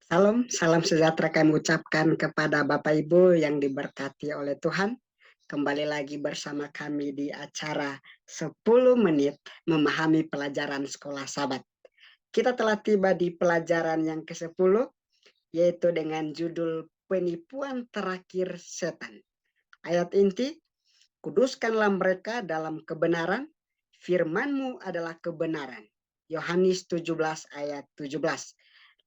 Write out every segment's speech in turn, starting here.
Salam, salam sejahtera kami ucapkan kepada Bapak Ibu yang diberkati oleh Tuhan. Kembali lagi bersama kami di acara 10 menit memahami pelajaran sekolah Sabat. Kita telah tiba di pelajaran yang ke-10, yaitu dengan judul penipuan terakhir setan. Ayat inti, kuduskanlah mereka dalam kebenaran, firman-Mu adalah kebenaran. Yohanes 17 ayat 17.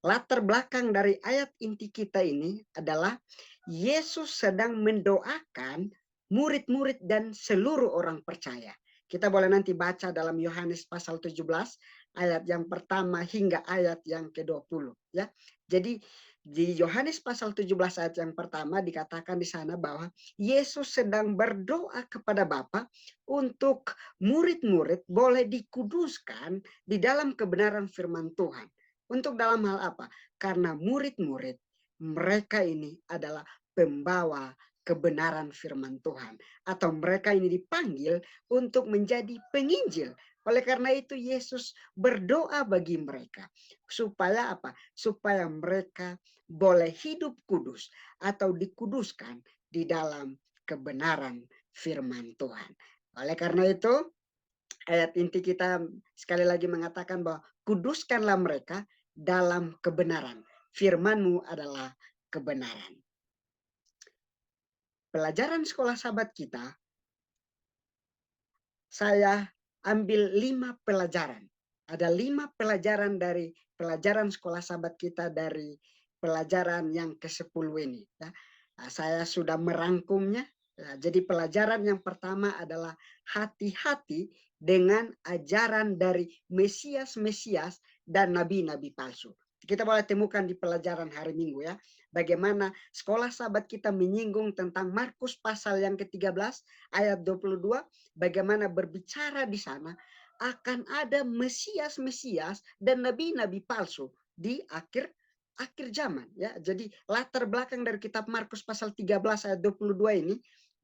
Latar belakang dari ayat inti kita ini adalah Yesus sedang mendoakan murid-murid dan seluruh orang percaya. Kita boleh nanti baca dalam Yohanes pasal 17 ayat yang pertama hingga ayat yang ke-20 ya. Jadi di Yohanes pasal 17 ayat yang pertama dikatakan di sana bahwa Yesus sedang berdoa kepada Bapa untuk murid-murid boleh dikuduskan di dalam kebenaran firman Tuhan. Untuk dalam hal apa? Karena murid-murid mereka ini adalah pembawa kebenaran firman Tuhan. Atau mereka ini dipanggil untuk menjadi penginjil. Oleh karena itu Yesus berdoa bagi mereka. Supaya apa? Supaya mereka boleh hidup kudus atau dikuduskan di dalam kebenaran firman Tuhan. Oleh karena itu ayat inti kita sekali lagi mengatakan bahwa kuduskanlah mereka dalam kebenaran. Firman-Mu adalah kebenaran. Pelajaran sekolah Sabat kita, saya ambil 5 pelajaran. Ada 5 pelajaran dari pelajaran sekolah Sabat kita dari pelajaran yang ke-10 ini. Ya. Nah, saya sudah merangkumnya. Nah, jadi pelajaran yang pertama adalah hati-hati dengan ajaran dari Mesias-Mesias dan nabi-nabi palsu. Kita boleh temukan di pelajaran hari Minggu ya. Bagaimana sekolah Sabat kita menyinggung tentang Markus pasal yang ke-13 ayat 22, bagaimana berbicara di sana akan ada Mesias-Mesias dan nabi-nabi palsu di akhir zaman ya. Jadi latar belakang dari kitab Markus pasal 13 ayat 22 ini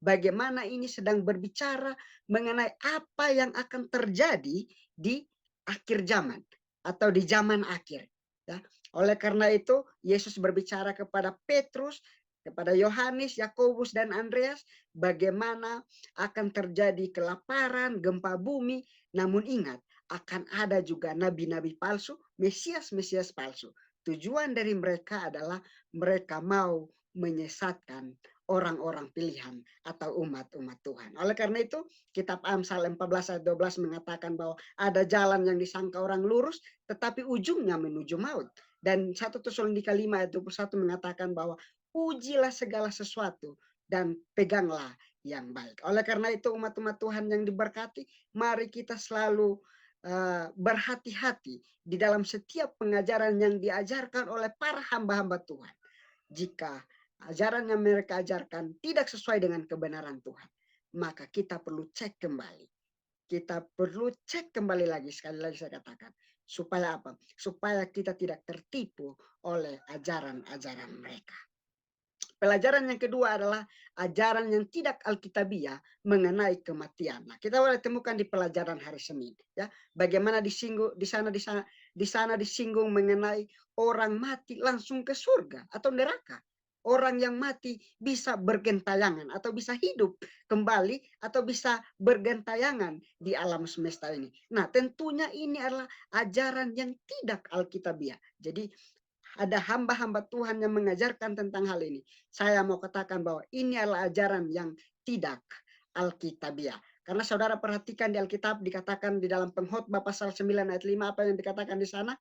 bagaimana ini sedang berbicara mengenai apa yang akan terjadi di akhir zaman atau di zaman akhir ya. Oleh karena itu Yesus berbicara kepada Petrus, kepada Yohanes, Yakobus dan Andreas bagaimana akan terjadi kelaparan, gempa bumi, namun ingat akan ada juga nabi-nabi palsu, Mesias-Mesias palsu. Tujuan dari mereka adalah mereka mau menyesatkan orang-orang pilihan atau umat-umat Tuhan. Oleh karena itu, kitab Amsal 14 ayat 12 mengatakan bahwa ada jalan yang disangka orang lurus, tetapi ujungnya menuju maut. Dan 1 Tesalonika 5 ayat 21 mengatakan bahwa ujilah segala sesuatu dan peganglah yang baik. Oleh karena itu umat-umat Tuhan yang diberkati, mari kita selalu berhati-hati di dalam setiap pengajaran yang diajarkan oleh para hamba-hamba Tuhan. Jika ajaran yang mereka ajarkan tidak sesuai dengan kebenaran Tuhan, maka kita perlu cek kembali. Kita perlu cek kembali lagi, sekali lagi saya katakan. Supaya apa? Supaya kita tidak tertipu oleh ajaran-ajaran mereka. Pelajaran yang kedua adalah ajaran yang tidak alkitabiah mengenai kematian. Nah, kita boleh temukan di pelajaran hari Senin, ya. Bagaimana disinggung di sana disinggung mengenai orang mati langsung ke surga atau neraka. Orang yang mati bisa bergentayangan atau bisa hidup kembali atau bisa bergentayangan di alam semesta ini. Nah, tentunya ini adalah ajaran yang tidak alkitabiah. Jadi ada hamba-hamba Tuhan yang mengajarkan tentang hal ini. Saya mau katakan bahwa ini adalah ajaran yang tidak alkitabiah. Karena saudara perhatikan di Alkitab dikatakan di dalam Pengkhotbah pasal 9 ayat 5 apa yang dikatakan di sana?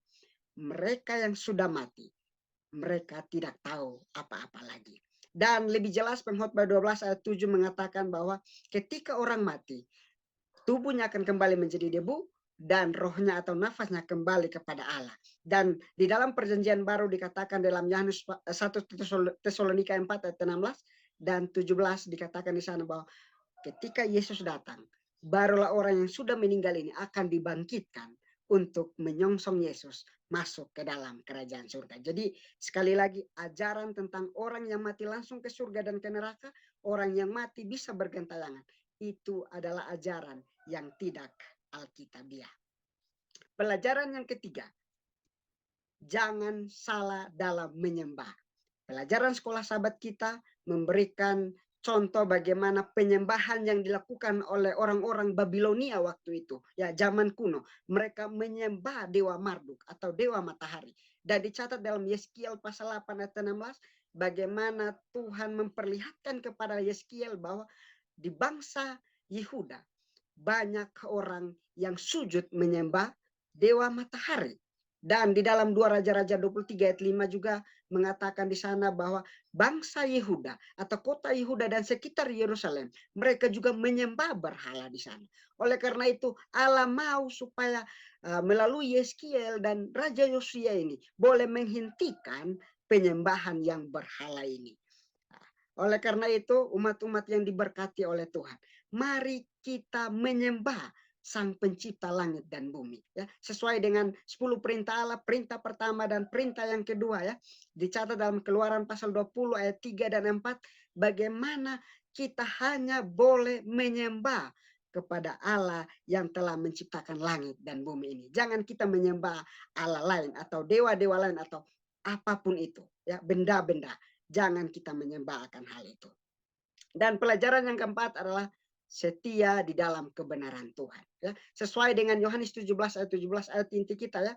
Mereka yang sudah mati, mereka tidak tahu apa-apa lagi. Dan lebih jelas Pengkhotbah 12 ayat 7 mengatakan bahwa ketika orang mati, tubuhnya akan kembali menjadi debu dan rohnya atau nafasnya kembali kepada Allah. Dan di dalam perjanjian baru dikatakan dalam Yohanes 1 Tesalonika 4 ayat 16 dan 17 dikatakan di sana bahwa ketika Yesus datang, barulah orang yang sudah meninggal ini akan dibangkitkan untuk menyongsong Yesus masuk ke dalam kerajaan surga. Jadi sekali lagi ajaran tentang orang yang mati langsung ke surga dan ke neraka, orang yang mati bisa bergentayangan, itu adalah ajaran yang tidak alkitabiah. Pelajaran yang ketiga, jangan salah dalam menyembah. Pelajaran sekolah sahabat kita memberikan contoh bagaimana penyembahan yang dilakukan oleh orang-orang Babilonia waktu itu. Ya, zaman kuno. Mereka menyembah Dewa Marduk atau Dewa Matahari. Dan dicatat dalam Yeskiel pasal 8 ayat 16, bagaimana Tuhan memperlihatkan kepada Yeskiel bahwa di bangsa Yehuda banyak orang yang sujud menyembah Dewa Matahari. Dan di dalam 2 Raja-Raja 23 ayat 5 juga mengatakan di sana bahwa bangsa Yehuda atau kota Yehuda dan sekitar Yerusalem, mereka juga menyembah berhala di sana. Oleh karena itu Allah mau supaya melalui Yeskiel dan Raja Yosia ini boleh menghentikan penyembahan yang berhala ini. Oleh karena itu, umat-umat yang diberkati oleh Tuhan, mari kita menyembah Sang Pencipta langit dan bumi, ya, sesuai dengan 10 perintah Allah, perintah pertama dan perintah yang kedua, ya. Dicatat dalam Keluaran pasal 20 ayat 3 dan 4, bagaimana kita hanya boleh menyembah kepada Allah yang telah menciptakan langit dan bumi ini. Jangan kita menyembah Allah lain atau dewa-dewa lain atau apapun itu, ya, benda-benda. Jangan kita menyembah akan hal itu. Dan pelajaran yang keempat adalah setia di dalam kebenaran Tuhan. Ya, sesuai dengan Yohanes 17 ayat 17 ayat inti kita, ya.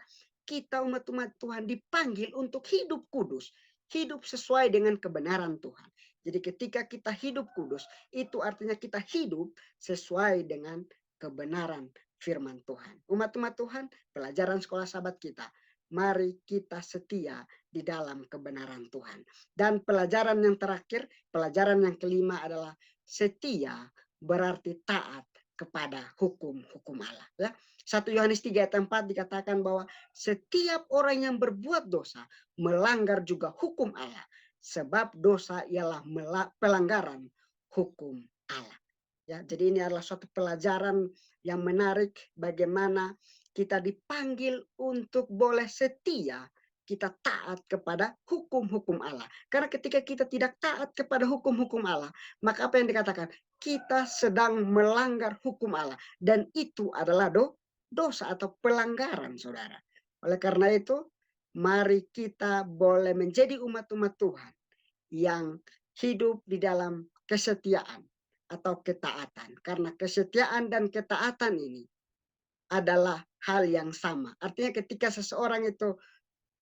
Kita umat-umat Tuhan dipanggil untuk hidup kudus, hidup sesuai dengan kebenaran Tuhan. Jadi ketika kita hidup kudus, itu artinya kita hidup sesuai dengan kebenaran firman Tuhan. Umat-umat Tuhan, pelajaran sekolah sahabat kita, mari kita setia di dalam kebenaran Tuhan. Dan pelajaran yang terakhir, pelajaran yang kelima adalah setia berarti taat kepada hukum-hukum Allah. Ya. 1 Yohanes 3 ayat 4 dikatakan bahwa setiap orang yang berbuat dosa melanggar juga hukum Allah. Sebab dosa ialah pelanggaran hukum Allah. Ya, jadi ini adalah suatu pelajaran yang menarik bagaimana kita dipanggil untuk boleh setia, kita taat kepada hukum-hukum Allah. Karena ketika kita tidak taat kepada hukum-hukum Allah, maka apa yang dikatakan? Kita sedang melanggar hukum Allah. Dan itu adalah dosa atau pelanggaran, saudara. Oleh karena itu, mari kita boleh menjadi umat-umat Tuhan yang hidup di dalam kesetiaan atau ketaatan. Karena kesetiaan dan ketaatan ini adalah hal yang sama. Artinya ketika seseorang itu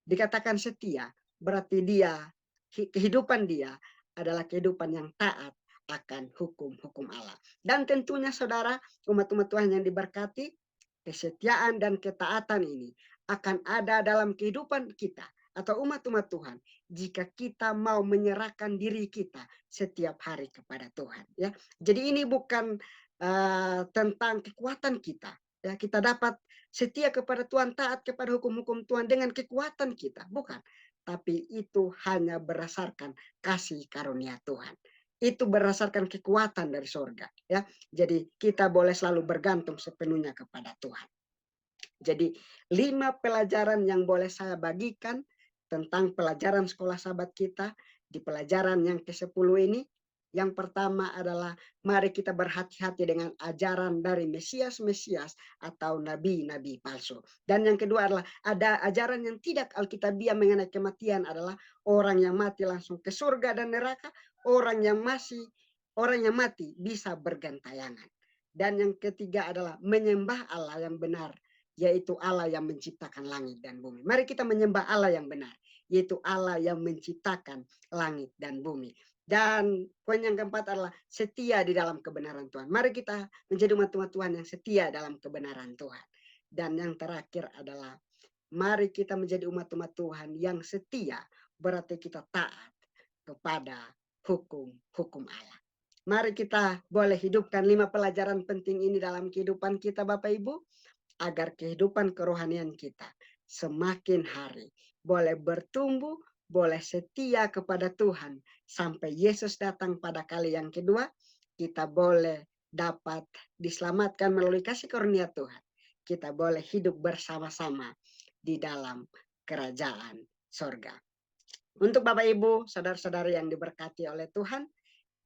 dikatakan setia, berarti kehidupan dia adalah kehidupan yang taat akan hukum-hukum Allah. Dan tentunya saudara, umat-umat Tuhan yang diberkati, kesetiaan dan ketaatan ini akan ada dalam kehidupan kita atau umat-umat Tuhan jika kita mau menyerahkan diri kita setiap hari kepada Tuhan, ya. Jadi ini bukan tentang kekuatan kita, ya. Kita dapat setia kepada Tuhan, taat kepada hukum-hukum Tuhan dengan kekuatan kita, bukan. Tapi itu hanya berdasarkan kasih karunia Tuhan. Itu berdasarkan kekuatan dari surga, ya. Jadi kita boleh selalu bergantung sepenuhnya kepada Tuhan. Jadi 5 pelajaran yang boleh saya bagikan tentang pelajaran sekolah sahabat kita di pelajaran yang ke-10 ini. Yang pertama adalah mari kita berhati-hati dengan ajaran dari Mesias-Mesias atau nabi-nabi palsu. Dan yang kedua adalah ada ajaran yang tidak alkitabiah mengenai kematian adalah orang yang mati langsung ke surga dan neraka, orang yang mati bisa bergentayangan. Dan yang ketiga adalah menyembah Allah yang benar, yaitu Allah yang menciptakan langit dan bumi. Mari kita menyembah Allah yang benar, yaitu Allah yang menciptakan langit dan bumi. Dan poin yang keempat adalah setia di dalam kebenaran Tuhan. Mari kita menjadi umat-umat Tuhan yang setia dalam kebenaran Tuhan. Dan yang terakhir adalah mari kita menjadi umat-umat Tuhan yang setia, berarti kita taat kepada hukum-hukum Allah. Mari kita boleh hidupkan 5 pelajaran penting ini dalam kehidupan kita, Bapak Ibu, agar kehidupan kerohanian kita semakin hari boleh bertumbuh, boleh setia kepada Tuhan sampai Yesus datang pada kali yang kedua, kita boleh dapat diselamatkan melalui kasih karunia Tuhan. Kita boleh hidup bersama-sama di dalam kerajaan sorga. Untuk Bapak Ibu, saudara-saudari yang diberkati oleh Tuhan,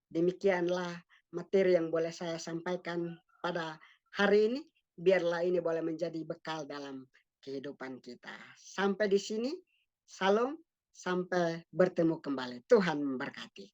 demikianlah materi yang boleh saya sampaikan pada hari ini. Biarlah ini boleh menjadi bekal dalam kehidupan kita. Sampai di sini Salam, sampai bertemu kembali. Tuhan memberkati.